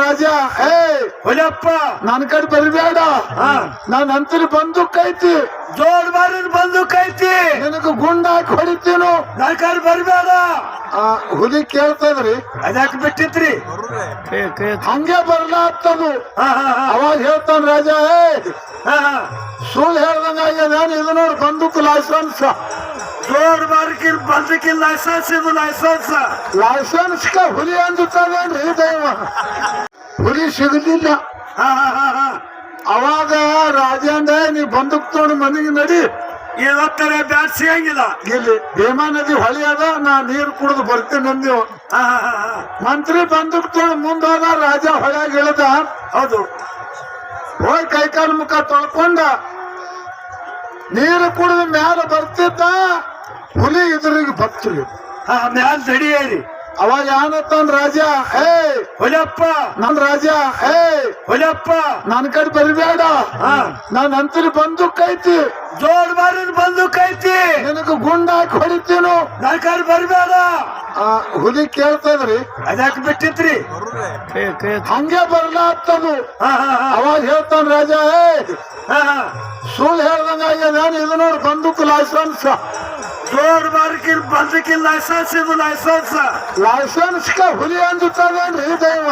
ರಾಜ ಏ ಹೊಲಪ್ಪ ನನ್ ಕಡೆ ಬರಬೇಡ. ನಾನ್ ಅಂತರಿ ಬಂದೂಕ್ ಐತಿ, ಜೋರ್ ಬಾರಿನ ಬಂದೂಕ್ ಐತಿ, ನಿನಗ ಗುಂಡ ಹಾಕಿ ಹೊಡಿತೀನು. ನನ್ ಕಡೆ ಬರ್ಬೇಡ. ಹುಲಿ ಕೇಳ್ತದ್ರಿ, ಅದಕ್ಕೆ ಬಿಟ್ಟಿತ್ರಿ. ಹಂಗೆ ಬರ್ಲಾತ್ತದು. ಅವಾಗ ಹೇಳ್ತಾನ ರಾಜ ಏ ಸುಳ್ಳು ಹೇಳ್ದಂಗ ಆಗ್ಯದ, ಇದು ನೋಡಿ ಬಂದೂಕ್ ಲೈಸೆನ್ಸ್. ಜೋರ್ ಬಾರಿಕಿನ್ ಬಂದೂಕಿನ ಲೈಸೆನ್ಸ್, ಇದು ಲೈಸೆನ್ಸ್ ಹುಲಿ ಅಂದುತ್ತದೇನ್ರಿ ದೈವ. ಹುಲಿ ಸಿಗಲಿಲ್ಲ. ಅವಾಗ ರಾಜ ಅಂದ ನೀ ಬಂದೂಕ್ ತಗೊಂಡು ಮನೆಗೆ ನಡಿ, ಇವತ್ತರ ಬ್ಯಾಟ್ ಸಿಗಂಗಿಲ್ಲ. ಇಲ್ಲಿ ಭೀಮಾ ನದಿ ಹೊಳಿ ಅದ, ನಾ ನೀರು ಕುಡಿದು ಬರ್ತೀನಿ ಅಂದೇವ. ಮಂತ್ರಿ ಬಂದೂಕ್ ತಗೊಂಡು ಮುಂದೆ ಹೋದ, ರಾಜ ಹೊಳ್ಯಾಗ ಇಳಿದ. ಹೌದು, ಹೋಗಿ ಕೈಕಾಲು ಮುಖ ತೊಳ್ಕೊಂಡ ನೀರು ಕುಡಿದು ಮ್ಯಾಲ ಬರ್ತಿದ್ದ. ಹುಲಿ ಇದ್ರಿಗೆ ಬತ್ತು. ಮ್ಯಾಲ ತಡಿಯೇರಿ. ಅವಾಗ ಏನತ್ತಾನ ರಾಜ ಏ ಹೊಲಪ್ಪ ನನ್ ರಾಜ ಏ ಹೊಲಪ್ಪ ನನ್ ಕಡೆ ಬರಬೇಡ. ನಾನ್ ಅಂತರಿ ಬಂದೂಕ್ ಐತಿ, ಜೋರ್ ಬಾರಿನ ಬಂದೂಕ್ ಐತಿ, ನಿನಗ ಗುಂಡ ಹಾಕಿ ಹೊಡಿತೀನು. ನನ್ ಕಡೆ ಬರ್ಬೇಡ. ಹುಲಿ ಕೇಳ್ತದ್ರಿ, ಅದಕ್ಕೆ ಬಿಟ್ಟಿತ್ರಿ. ಹಂಗೆ ಬರ್ಲಾತ್ತದು. ಅವಾಗ ಹೇಳ್ತಾನ ರಾಜ ಏ ಸುಳ್ಳು ಹೇಳ್ದಂಗ ಆಗ್ಯದ, ಇದು ನೋಡಿ ಬಂದೂಕ್ ಲೈಸೆನ್ಸ್. ಜೋರ್ ಬಾರಿಕಿನ್ ಬಂದೂಕಿನ ಲೈಸೆನ್ಸ್, ಇದು ಲೈಸೆನ್ಸ್ ಹುಲಿ ಅಂದುತ್ತದೇನ್ರಿ ದೈವ.